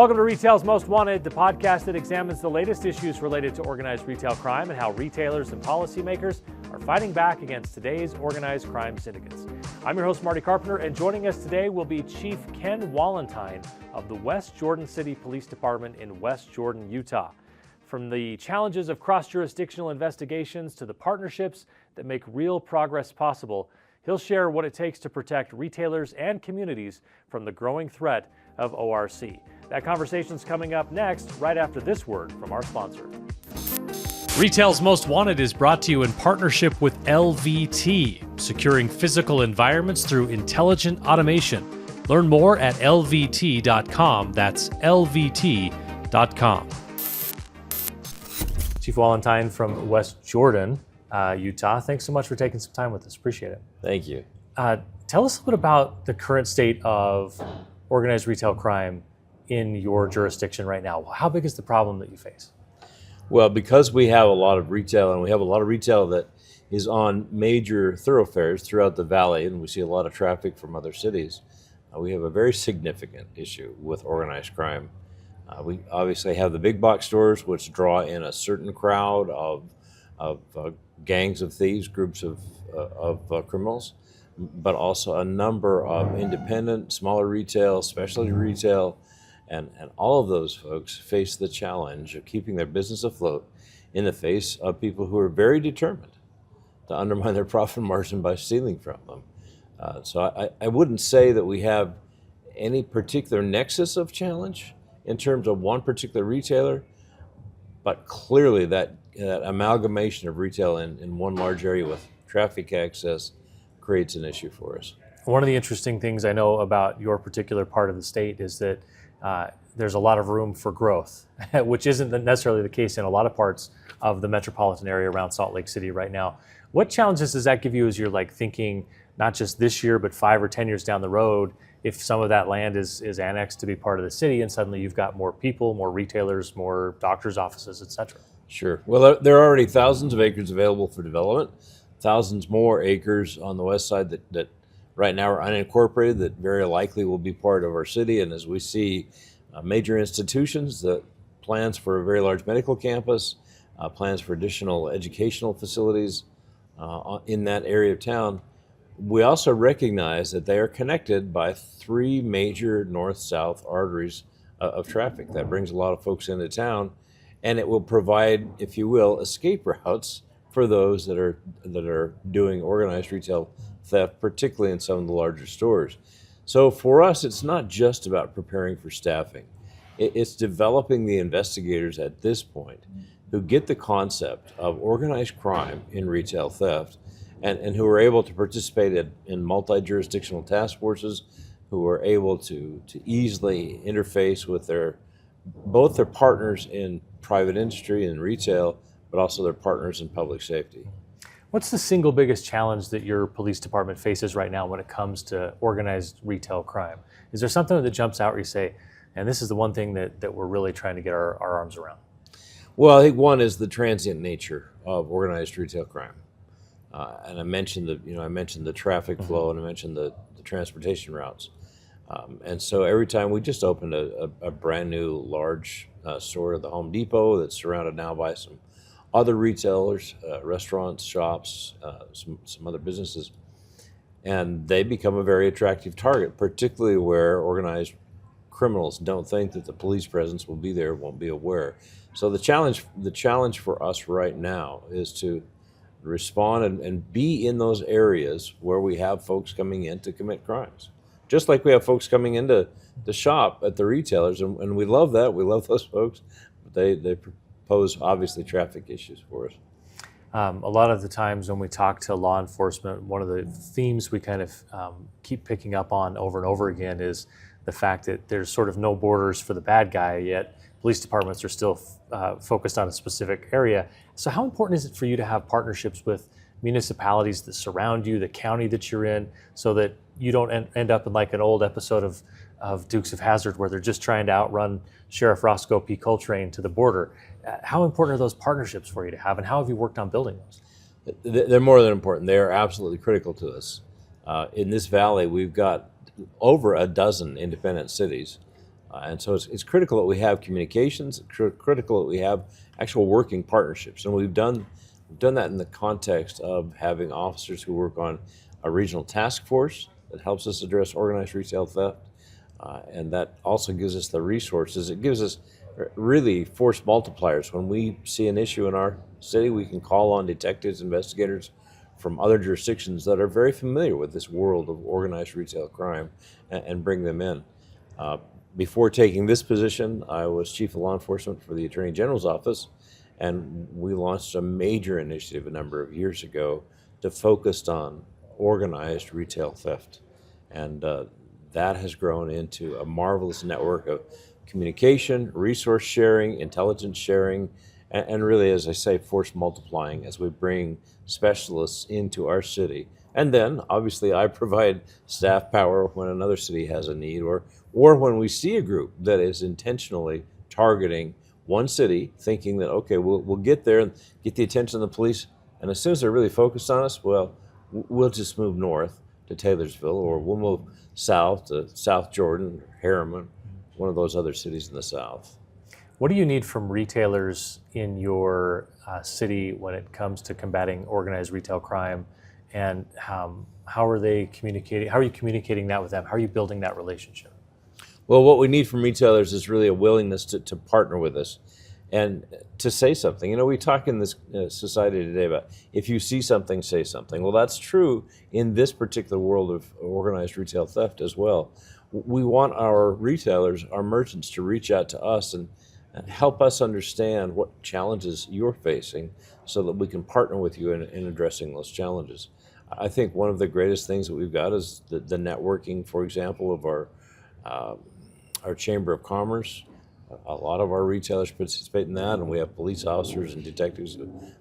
Welcome to Retail's Most Wanted, the podcast that examines the latest issues related to organized retail crime and how retailers and policymakers are fighting back against today's organized crime syndicates. I'm your host, Marty Carpenter, and joining us today will be Chief Ken Wallentine of the West Jordan City Police Department in West Jordan, Utah. From the challenges of cross-jurisdictional investigations to the partnerships that make real progress possible, he'll share what it takes to protect retailers and communities from the growing threat of ORC. That conversation's coming up next, right after this word from our sponsor. Retail's Most Wanted is brought to you in partnership with LVT, securing physical environments through intelligent automation. Learn more at lvt.com. That's lvt.com. Chief Wallentine from West Jordan, Utah. Thanks so much for taking some time with us. Appreciate it. Thank you. Tell us a bit about the current state of organized retail crime in your jurisdiction right now. How big is the problem that you face? Well, because we have a lot of retail, and we have a lot of retail that is on major thoroughfares throughout the valley, and we see a lot of traffic from other cities, we have a very significant issue with organized crime. We obviously have the big box stores, which draw in a certain crowd of gangs of thieves, groups of criminals, but also a number of independent, smaller retail, specialty retail, and all of those folks face the challenge of keeping their business afloat in the face of people who are very determined to undermine their profit margin by stealing from them. So I wouldn't say that we have any particular nexus of challenge in terms of one particular retailer, but clearly that amalgamation of retail in one large area with traffic access creates an issue for us. One of the interesting things I know about your particular part of the state is that there's a lot of room for growth, which isn't necessarily the case in a lot of parts of the metropolitan area around Salt Lake City right now. What challenges does that give you as you're thinking not just this year, but 5 or 10 years down the road, if some of that land is annexed to be part of the city and suddenly you've got more people, more retailers, more doctors' offices, et cetera? Sure. Well, there are already thousands of acres available for development, thousands more acres on the west side that right now are unincorporated that very likely will be part of our city. And as we see major institutions, the plans for a very large medical campus, plans for additional educational facilities in that area of town, we also recognize that they are connected by 3 major north-south arteries of traffic. That brings a lot of folks into town, and it will provide, if you will, escape routes for those that are doing organized retail theft, particularly in some of the larger stores. So for us, it's not just about preparing for staffing. It's developing the investigators at this point who get the concept of organized crime in retail theft and who are able to participate in multi-jurisdictional task forces, who are able to easily interface with both their partners in private industry and retail, but also their partners in public safety. What's the single biggest challenge that your police department faces right now when it comes to organized retail crime? Is there something that jumps out where you say, and this is the one thing that we're really trying to get our arms around? Well, I think one is the transient nature of organized retail crime. And I mentioned the traffic flow, and I mentioned the transportation routes. And so every time we just opened a brand new large store at the Home Depot that's surrounded now by some other retailers, restaurants, shops, some other businesses, and they become a very attractive target, particularly where organized criminals don't think that the police presence will be there, won't be aware. So the challenge for us right now is to respond and be in those areas where we have folks coming in to commit crimes. Just like we have folks coming into the shop at the retailers, and we love that. We love those folks, but they pose obviously traffic issues for us. A lot of the times when we talk to law enforcement, one of the themes we kind of keep picking up on over and over again is the fact that there's sort of no borders for the bad guy, yet police departments are still focused on a specific area. So how important is it for you to have partnerships with municipalities that surround you, the county that you're in, so that you don't end up in like an old episode of Dukes of Hazzard where they're just trying to outrun Sheriff Roscoe P. Coltrane to the border? How important are those partnerships for you to have, and how have you worked on building those? They're more than important. They are absolutely critical to us. In this valley, we've got over a dozen independent cities And so it's critical that we have communications, critical that we have actual working partnerships. And we've done that in the context of having officers who work on a regional task force that helps us address organized retail theft. And that also gives us the resources. It gives us really force multipliers. When we see an issue in our city, we can call on detectives, investigators from other jurisdictions that are very familiar with this world of organized retail crime and bring them in. Before taking this position, I was chief of law enforcement for the Attorney General's office, and we launched a major initiative a number of years ago to focus on organized retail theft. And that has grown into a marvelous network of communication, resource sharing, intelligence sharing, and really, as I say, force multiplying as we bring specialists into our city. And then, obviously, I provide staff power when another city has a need, or when we see a group that is intentionally targeting one city, thinking that, okay, we'll get there and get the attention of the police, and as soon as they're really focused on us, well, we'll just move north to Taylorsville, or we'll move south to South Jordan, Harriman, one of those other cities in the south. What do you need from retailers in your city when it comes to combating organized retail crime, and how are they communicating? How are you communicating that with them? How are you building that relationship? Well, what we need from retailers is really a willingness to partner with us and to say something. You know, we talk in this society today about if you see something, say something. Well, that's true in this particular world of organized retail theft as well. We want our retailers, our merchants, to reach out to us and help us understand what challenges you're facing so that we can partner with you in addressing those challenges. I think one of the greatest things that we've got is the networking, for example, of our Chamber of Commerce. A lot of our retailers participate in that, and we have police officers and detectives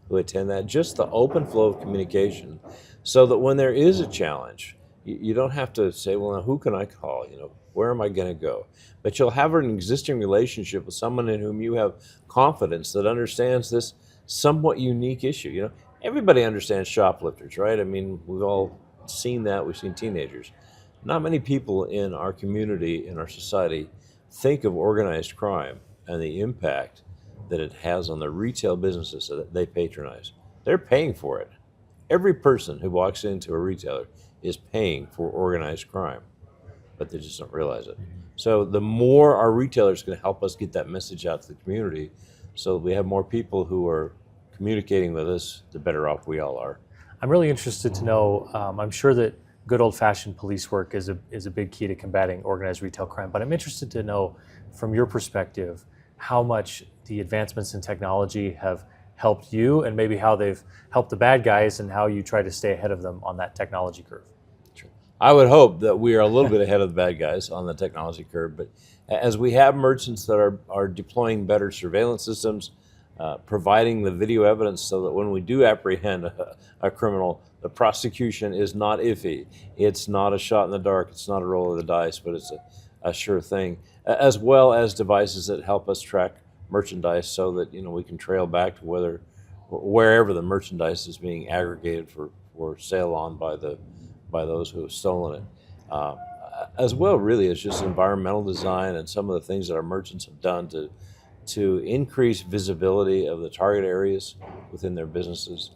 who attend that. Just the open flow of communication so that when there is a challenge, you don't have to say, well, now who can I call? You know, where am I going to go? But you'll have an existing relationship with someone in whom you have confidence that understands this somewhat unique issue. You know, everybody understands shoplifters, right? I mean, we've all seen that. We've seen teenagers. Not many people in our community, in our society, think of organized crime and the impact that it has on the retail businesses that they patronize. They're paying for it. Every person who walks into a retailer is paying for organized crime, but they just don't realize it. So the more our retailers can help us get that message out to the community so that we have more people who are communicating with us, the better off we all are. I'm really interested to know, I'm sure that good old-fashioned police work is a big key to combating organized retail crime, but I'm interested to know from your perspective how much the advancements in technology have helped you and maybe how they've helped the bad guys and how you try to stay ahead of them on that technology curve. Sure. I would hope that we are a little bit ahead of the bad guys on the technology curve, but as we have merchants that are deploying better surveillance systems, providing the video evidence so that when we do apprehend a criminal, the prosecution is not iffy. It's not a shot in the dark. It's not a roll of the dice, but it's a sure thing, as well as devices that help us track merchandise so that, you know, we can trail back to wherever the merchandise is being aggregated for sale on by those who have stolen it. As well, really, it's just environmental design and some of the things that our merchants have done to increase visibility of the target areas within their businesses.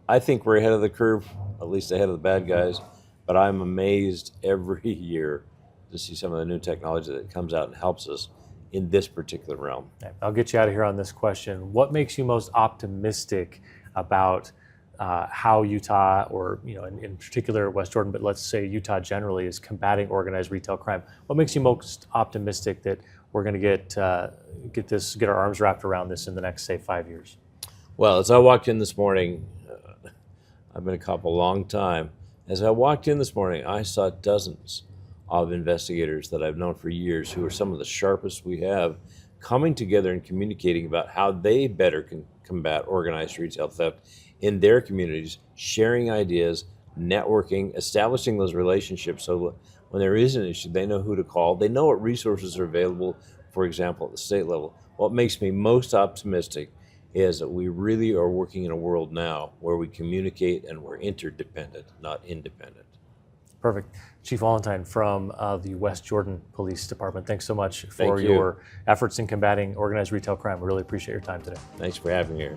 I think we're ahead of the curve, at least ahead of the bad guys, but I'm amazed every year to see some of the new technology that comes out and helps us in this particular realm. I'll get you out of here on this question. What makes you most optimistic about how Utah, or in particular West Jordan, but let's say Utah generally, is combating organized retail crime? What makes you most optimistic that we're going to get our arms wrapped around this in the next, say, 5 years? Well, as I walked in this morning, I've been a cop a long time. As I walked in this morning, I saw dozens of investigators that I've known for years who are some of the sharpest we have coming together and communicating about how they better can combat organized retail theft in their communities, sharing ideas, networking, establishing those relationships so when there is an issue, they know who to call. They know what resources are available, for example, at the state level. What makes me most optimistic is that we really are working in a world now where we communicate and we're interdependent, not independent. Perfect. Chief Wallentine from the West Jordan Police Department, thanks so much for Thank you. your efforts in combating organized retail crime. We really appreciate your time today. Thanks for having me here.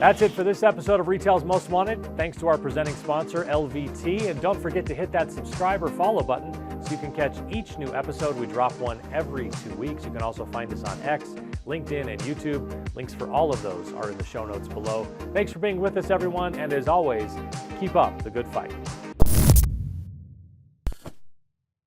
That's it for this episode of Retail's Most Wanted. Thanks to our presenting sponsor, LVT. And don't forget to hit that subscribe or follow button so you can catch each new episode. We drop one every 2 weeks. You can also find us on X, LinkedIn, and YouTube. Links for all of those are in the show notes below. Thanks for being with us, everyone. And as always, keep up the good fight.